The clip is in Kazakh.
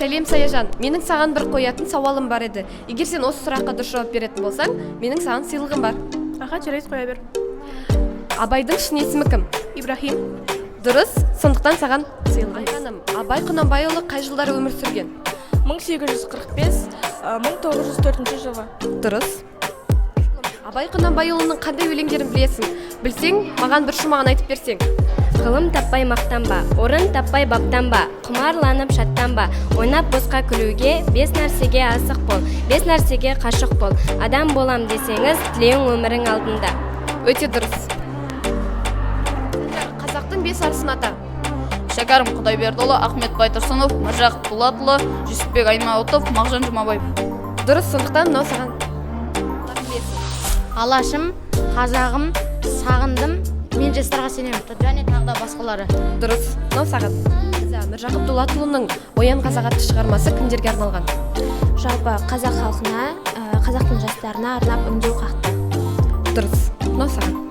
Сәлем Саяжан, менің саған бір қоятын сауалым бар еді. Егер сен осы сұраққа дұрыс жауап беретін болсаң, менің саған сыйлығым бар. Рахат, жарайсыз, қоя бер. Абайдың шын есімі кім? Ибрахим. Дұрыс, сондықтан саған сыйлығым. Айғаным, Абай Құнанбайұлы қай жылдары өмір сүрген? 1845-1904 жылы. Дұрыс. Абай Құнанбайұлының қандай өлеңдерін білесің? Білсең, маған бір шумағын айтып берсең. Ғылым таппай мақтанба, орын таппай баптанба, құмарланып шаттанба, ойнап босқа күлуге, 5 нәрсеге асық бол, 5 нәрсеге қашық бол, адам болам десеңіз, тілеуің өмірің алдында. Өте дұрыс. Қазақтың 5 арысын ата. Шәкәрім Құдайбердіұлы, Ахмет Байтұрсынов, Міржақып Дулатұлы, Жүсіпбек Аймауытов, Мағжан Жұмабаев. Дұрыс, сондықтан мынау саған. Алашым, қазағым, сағындым, мен жастарға сенемін, және тағы да басқалары. Дұрыс, мынау саған. Міржақып Дулатұлының Оян қазақ атты шығармасы кімдерге арналған? Жалпы қазақ халқына, қазақтың жастарына арнап үндеу қақты. Дұрыс, мынау саған.